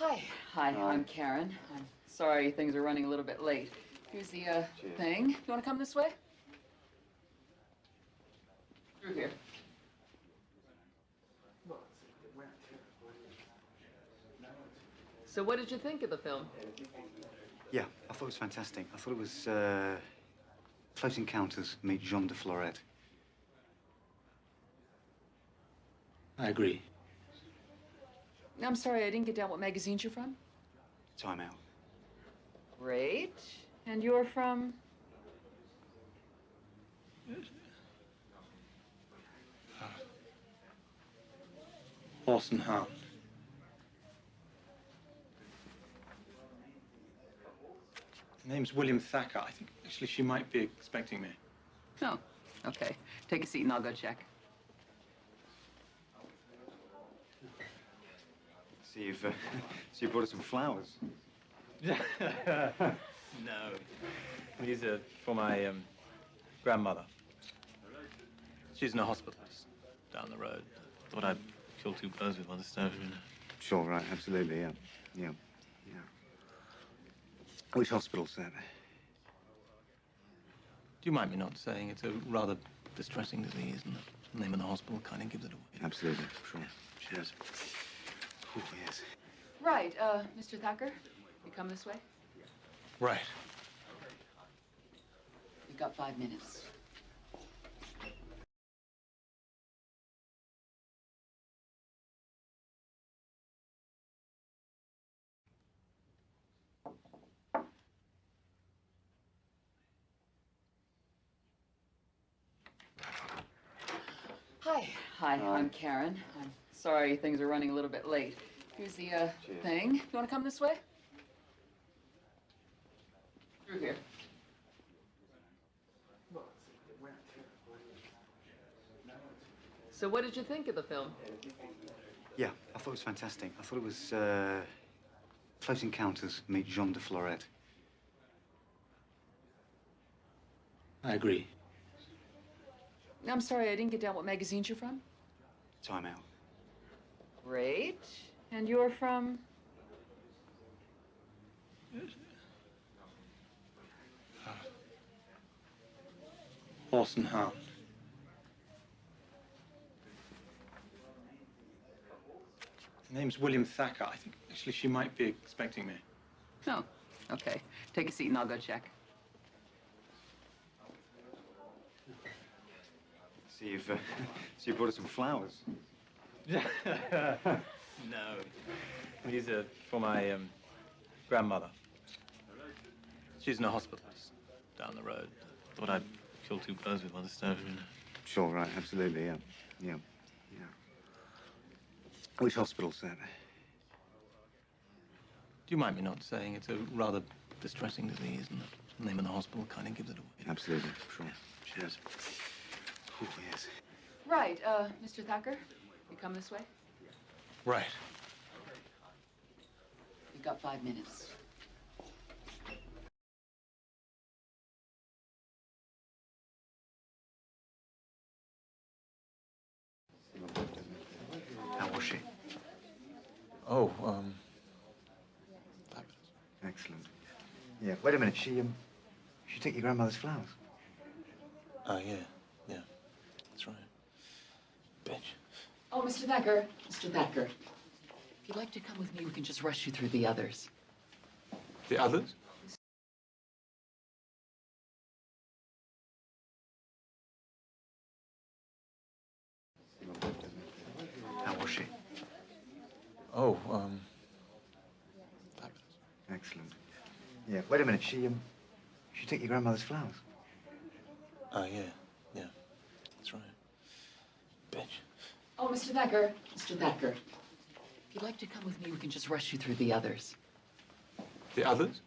Hi, I'm Karen. I'm sorry things are running a little bit late. Here's the, thing. You want to come this way? Through here. So what did you think of the film? Yeah, I thought it was fantastic. I thought it was, Close Encounters meet Jean De Florette. I agree. I'm sorry, I didn't get down what magazines you're from. Time Out. Great. And you're from? Horse and Hound. The name's William Thacker. I think, actually, she might be expecting me. Oh, okay. Take a seat and I'll go check. See, you brought us some flowers. No. These are for my grandmother. She's in a hospital just down the road. Thought I'd kill two birds with one stone, you know. Sure, right, absolutely, yeah. Yeah. Which hospital's that? Do you mind me not saying it's a rather distressing disease, and the name of the hospital kind of gives it away? Absolutely, sure. Cheers. Oh, yes. Right, Mr. Thacker, you come this way? Right. You've got 5 minutes. Hi, I'm Karen. I'm sorry things are running a little bit late. Here's the, thing. You want to come this way? Through here. So what did you think of the film? Yeah, I thought it was fantastic. I thought it was, Close Encounters meet Jean De Florette. I agree. I'm sorry, I didn't get down what magazines you're from. Time Out. Great. And you're from? Horse and Hound. The name's William Thacker. I think, actually, she might be expecting me. Oh, okay. Take a seat and I'll go check. See, you brought us some flowers. No. These are for my grandmother. She's in a hospital just down the road. Thought I'd kill two birds with one stone, you know. Sure, right, absolutely, yeah. Yeah. Which hospital's that? Do you mind me not saying it's a rather distressing disease, and the name of the hospital kind of gives it away? Absolutely, sure. Cheers. Oh, yes. Right, Mr. Thacker, you come this way? Right. You've got 5 minutes. How was she? Oh, fabulous. Excellent. Yeah, wait a minute, she took your grandmother's flowers. Oh, yeah. That's right. Bitch. Oh, Mr. Thacker. Mr. Thacker. If you'd like to come with me, we can just rush you through the others. The others? How was she? Oh, fabulous. Excellent. Yeah, wait a minute, she took your grandmother's flowers. Oh, yeah. That's right. Bitch. Oh, Mr. Thacker. Mr. Thacker. If you'd like to come with me, we can just rush you through the others. The others?